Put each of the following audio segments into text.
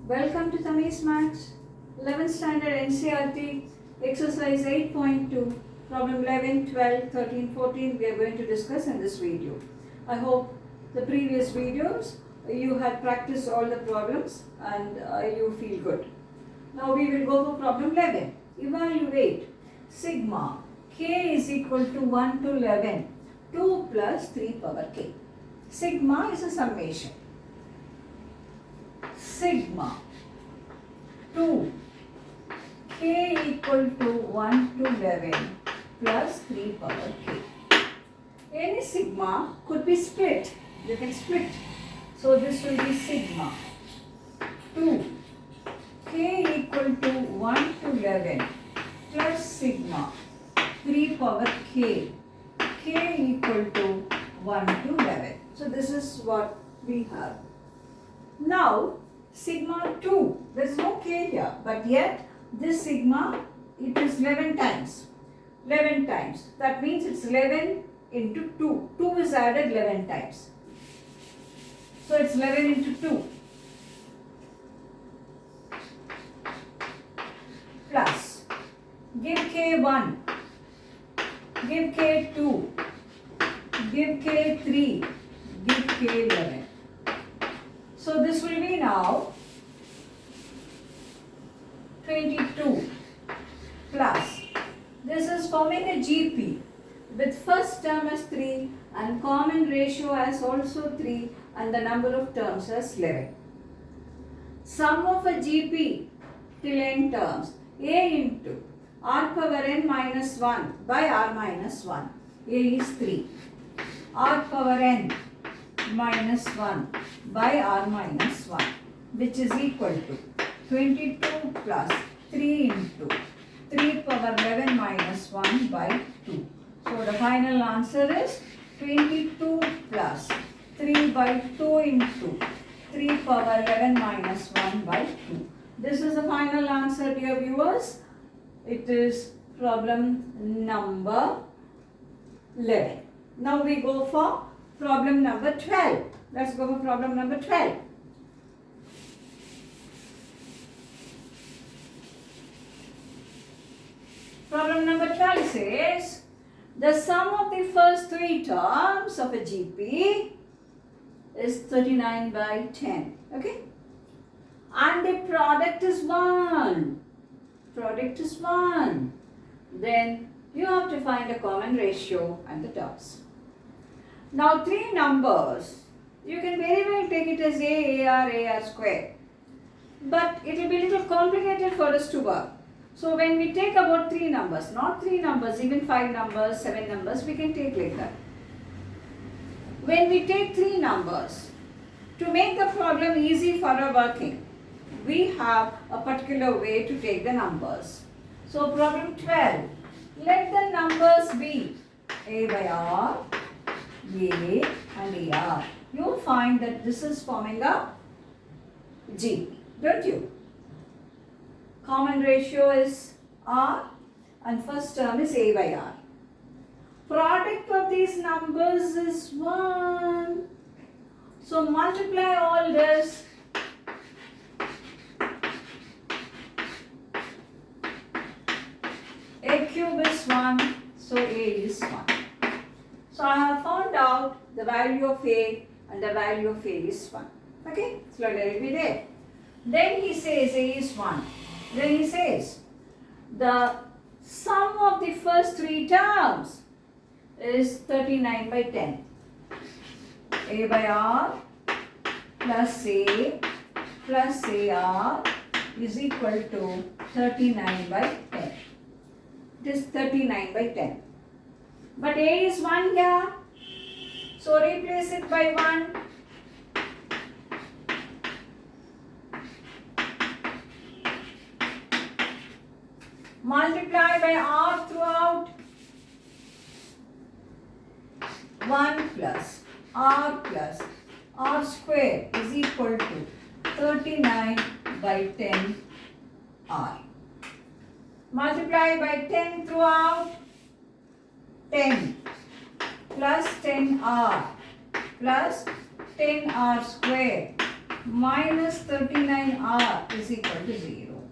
Welcome to Tamis Max, 11th Standard NCERT, Exercise 8.2, Problem 11, 12, 13, 14 we are going to discuss in this video. I hope the previous videos you had practiced all the problems and you feel good. Now we will go for problem 11. Evaluate sigma k is equal to 1 to 11, 2 plus 3 power k. Sigma is a summation. Sigma 2 k equal to 1 to 11 plus 3 power k. Any sigma could be split. You can split. So this will be sigma 2 k equal to 1 to 11 plus sigma 3 power k equal to 1 to 11. So this is what we have. Now sigma 2, there is no k here, but yet this sigma, it is 11 times. 11 times. That means it's 11 into 2. 2 is added 11 times. So it's 11 into 2. Plus, give k 1, give k 2, give k 3, give k 11. So this will be now 22 plus, this is forming a GP with first term as 3 and common ratio as also 3 and the number of terms as 11. Sum of a GP till n terms, a into r power n minus 1 by r minus 1, a is 3, r power n minus 1 by r minus 1, which is equal to 22 plus 3 into 3 power 11 minus 1 by 2. So the final answer is 22 plus 3 by 2 into 3 power 11 minus 1 by 2. This is the final answer, dear viewers. It is problem number 11. Now we go for problem number 12. Let's go for problem number 12. Problem number 12 says, the sum of the first 3 terms of a GP is 39 by 10. Okay? And the product is 1. Product is 1. Then you have to find a common ratio and the terms. Now 3 numbers, you can very well take it as AR square. But it will be a little complicated for us to work. So when we take about 3 numbers, not 3 numbers, even 5 numbers, 7 numbers, we can take like that. When we take 3 numbers, to make the problem easy for our working, we have a particular way to take the numbers. So problem 12, let the numbers be A by R, A and AR. You'll find that this is forming a GP, don't you? Common ratio is R and first term is A by R. Product of these numbers is 1. So multiply all this. A cube is 1, so A is 1. So I have found out the value of A and the value of A is 1. Okay, so let it be there. Then he says A is 1. Then he says the sum of the first 3 terms is 39 by 10. A by R plus A plus AR is equal to 39 by 10. It is 39 by 10. But A is 1 here. So replace it by 1. Multiply by R throughout. 1 plus R square is equal to 39 by 10 R. Multiply by 10 throughout. 10 plus 10R plus 10R square minus 39r is equal to 0.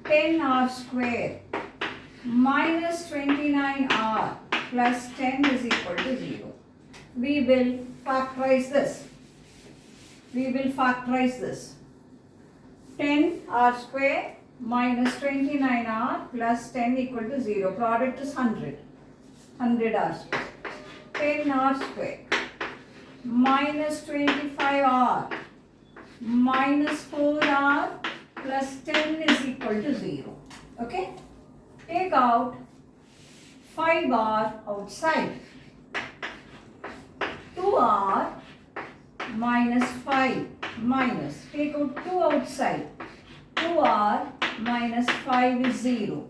10r square minus 29r plus 10 is equal to 0. We will factorize this. 10r square minus 29r plus 10 equal to 0. Product is 100. 100r square. 10r square minus 25r minus 4r plus 10 is equal to 0. Okay? Take out 5r outside. 2r minus 5 minus. Take out 2 outside. 2r minus 5 is 0.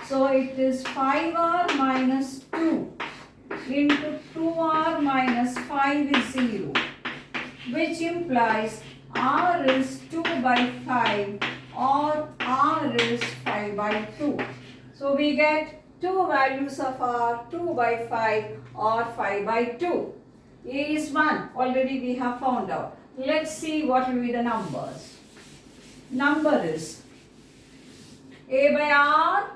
So it is 5r minus 2 into 2r minus 5 is 0, which implies r is 2 by 5 or r is 5 by 2. So we get two values of r, 2 by 5 or 5 by 2. A is 1. Already we have found out. Let's see what will be the numbers. Number is a by r,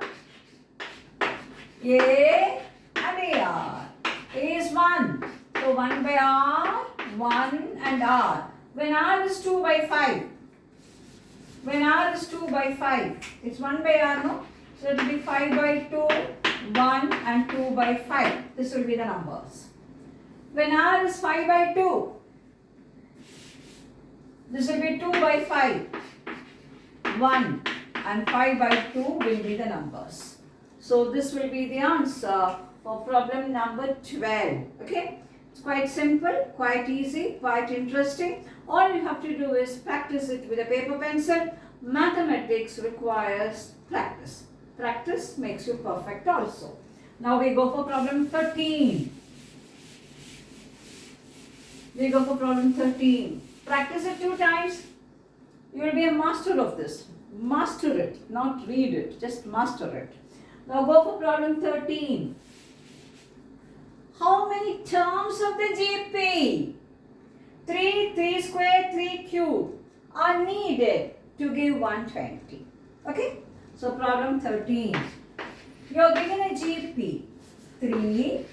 a and ar. A is 1. So 1 by r, 1 and r. When r is 2 by 5. When r is 2 by 5. It's 1 by r, no? So it will be 5 by 2, 1 and 2 by 5. This will be the numbers. When r is 5 by 2. This will be 2 by 5. 1 and 5 by 2 will be the numbers. So this will be the answer for problem number 12. Okay? It's quite simple, quite easy, quite interesting. All you have to do is practice it with a paper pencil. Mathematics requires practice. Practice makes you perfect also. Now we go for problem 13. Practice it 2 times. You will be a master of this. Master it, not read it. Just master it. Now go for problem 13. How many terms of the GP? 3, 3 square, 3 cube are needed to give 120. Okay? So problem 13. You are given a GP. 3,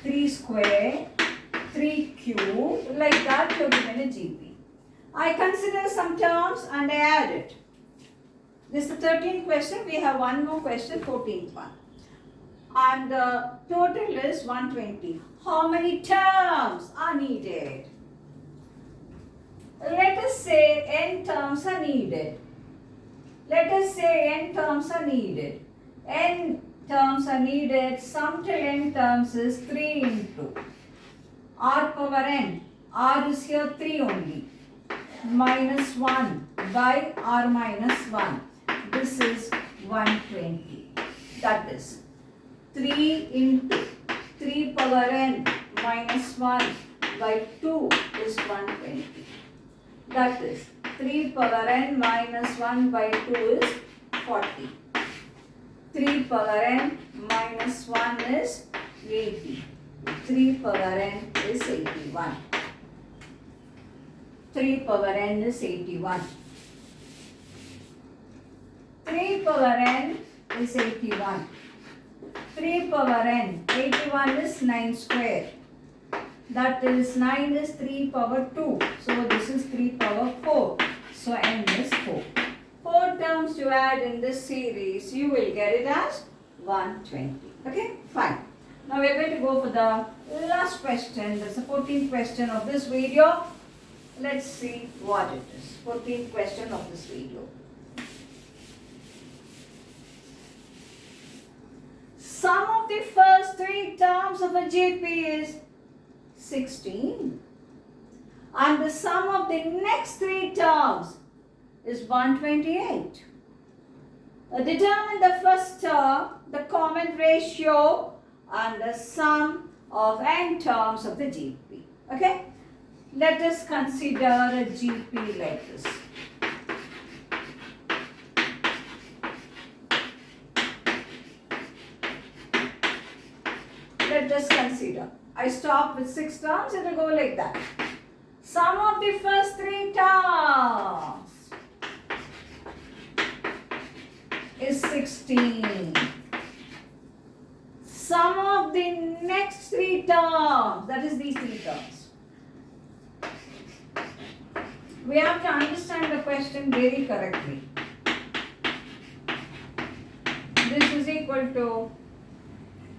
3 square, 3 cube. Like that you are given a GP. I consider some terms and I add it. This is the 13th question. We have one more question, 14th one. And the total is 120. How many terms are needed? Let us say n terms are needed. N terms are needed. Sum till n terms is 3 into r power n. R is here 3 only. Minus 1 by r minus 1. This is 120. That is 3 into 3 power n minus 1 by 2 is 120. That is 3 power n minus 1 by 2 is 40. 3 power n minus 1 is 80. 3 power n is 81. 3 power n is 81. 3 power n is 81. 3 power n, 81 is 9 square. That is 9 is 3 power 2. So this is 3 power 4. So n is 4. 4 terms to add in this series, you will get it as 120. Okay, fine. Now we are going to go for the last question. That's the 14th question of this video. Let's see what it is. 14th question of this video. Sum of the first 3 terms of a GP is 16. And the sum of the next 3 terms is 128. Determine the first term, the common ratio, and the sum of n terms of the GP. Okay? Let us consider a GP like this. Let us consider. I stop with 6 terms, it will go like that. Sum of the first three terms is 16. Sum of the next three terms, that is these three terms. We have to understand the question very correctly. This is equal to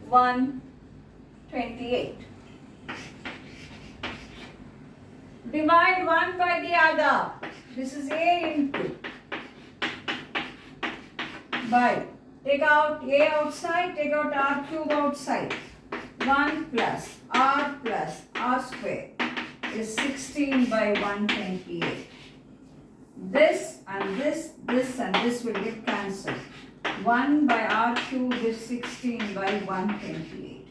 128. Divide one by the other. This is A into by. Take out A outside, take out R cube outside. 1 plus R square is 16 by 128. This and this and this will get cancelled. 1 by R cube is 16 by 128.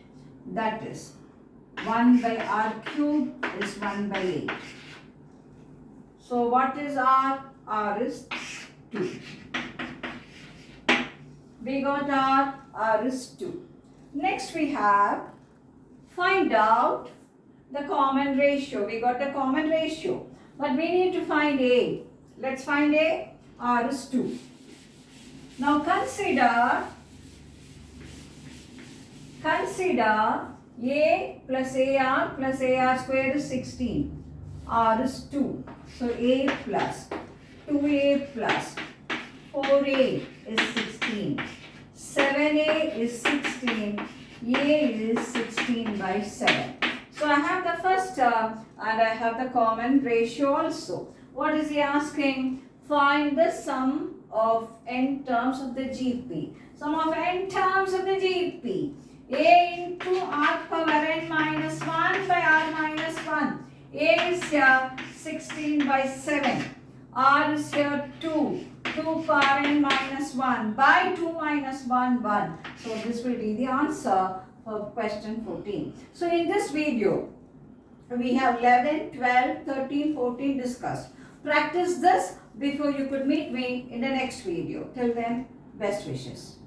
That is 1 by R cube is 1 by 8. So what is R? R is 2. We got R is 2. Next we have find out the common ratio. We got the common ratio, but we need to find A. Let's find A. R is 2. Now consider A plus AR square is 16. R is 2. So A plus 2A plus 4A is 16. 7A is 16. A is 16 by 7. So I have the first term and I have the common ratio also. What is he asking? Find the sum of n terms of the GP. Sum of n terms of the GP. A into R power n minus 1 by R minus 1. A is here 16 by 7. R is here 2. 2 power n minus 1 by 2 minus 1, 1. So this will be the answer for question 14. So in this video, we have 11, 12, 13, 14 discussed. Practice this before you could meet me in the next video. Till then, best wishes.